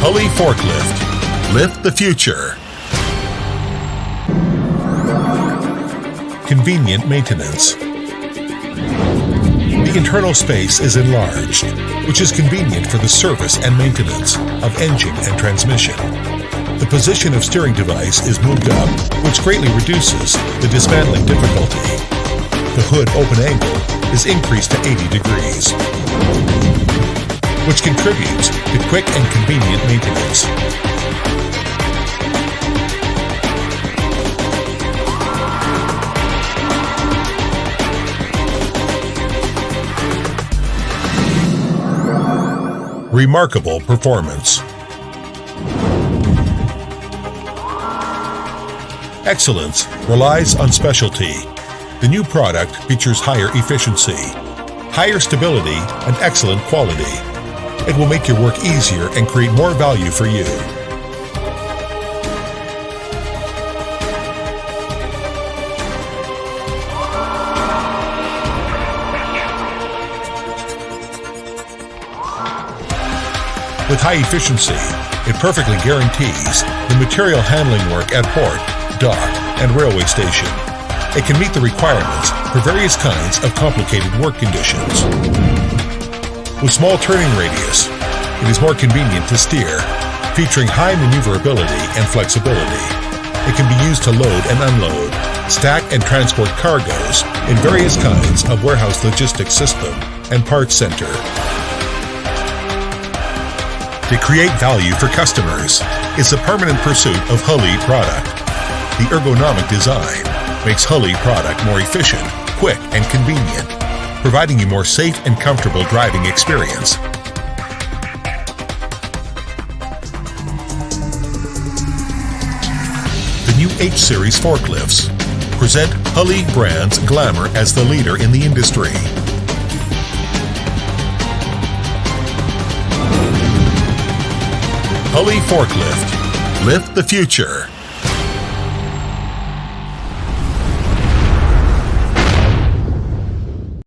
HELI Forklift. Lift the future. Convenient maintenance. The internal space is enlarged, which is convenient for the service and maintenance of engine and transmission. The position of steering device is moved up, which greatly reduces the dismantling difficulty. The hood open angle is increased to 80 degrees, which contributes to quick and convenient maintenance. Remarkable performance. Excellence relies on specialty. The new product features higher efficiency, higher stability, and excellent quality. It will make your work easier and create more value for you. With high efficiency, it perfectly guarantees the material handling work at port, dock, and railway station. It can meet the requirements for various kinds of complicated work conditions. With small turning radius, it is more convenient to steer, featuring high maneuverability and flexibility. It can be used to load and unload, stack and transport cargoes in various kinds of warehouse logistics system and parts center. To create value for customers is the permanent pursuit of HELI product. The ergonomic design makes HELI product more efficient, quick, and convenient, providing you more safe and comfortable driving experience. The new H-Series forklifts present HELI brand's glamour as the leader in the industry. HELI Forklift. Lift the future.